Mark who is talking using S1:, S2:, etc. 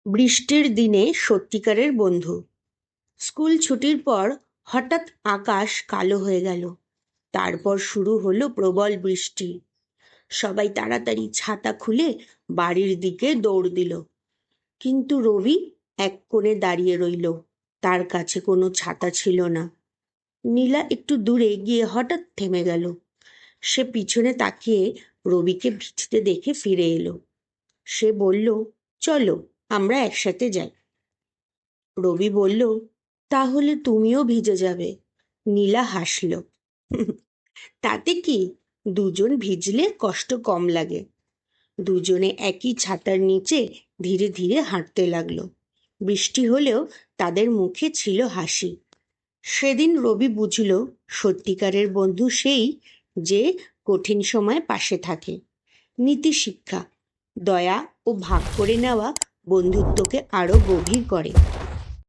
S1: বৃষ্টির দিনে সত্যিকারের বন্ধু। স্কুল ছুটির পর হঠাৎ আকাশ কালো হয়ে গেল। তারপর শুরু হলো প্রবল বৃষ্টি। সবাই তাড়াতাড়ি ছাতা খুলে বাড়ির দিকে দৌড় দিল। কিন্তু রবি এক কোণে দাঁড়িয়ে রইল। তার কাছে কোনো ছাতা ছিল না। নীলা একটু দূরে গিয়ে হঠাৎ থেমে গেল। সে পিছনে তাকিয়ে রবিকে ভিজতে দেখে ফিরে এলো। সে বলল, চলো আমরা একসাথে যাই। রবি বলল, তাহলে তুমিও ভিজে যাবে। নীলা হাসল। তাতে কি, দুজন ভিজলে কষ্ট কম লাগে। দুজনে একই ছাতার নিচে ধীরে ধীরে হাঁটতে লাগলো। বৃষ্টি হলেও তাদের মুখে ছিল হাসি। সেদিন রবি বুঝল, সত্যিকারের বন্ধু সেই যে কঠিন সময়ে পাশে থাকে। নীতি শিক্ষা: দয়া ও ভাগ করে নেওয়া বন্ধুত্বকে আরো গভীর করে।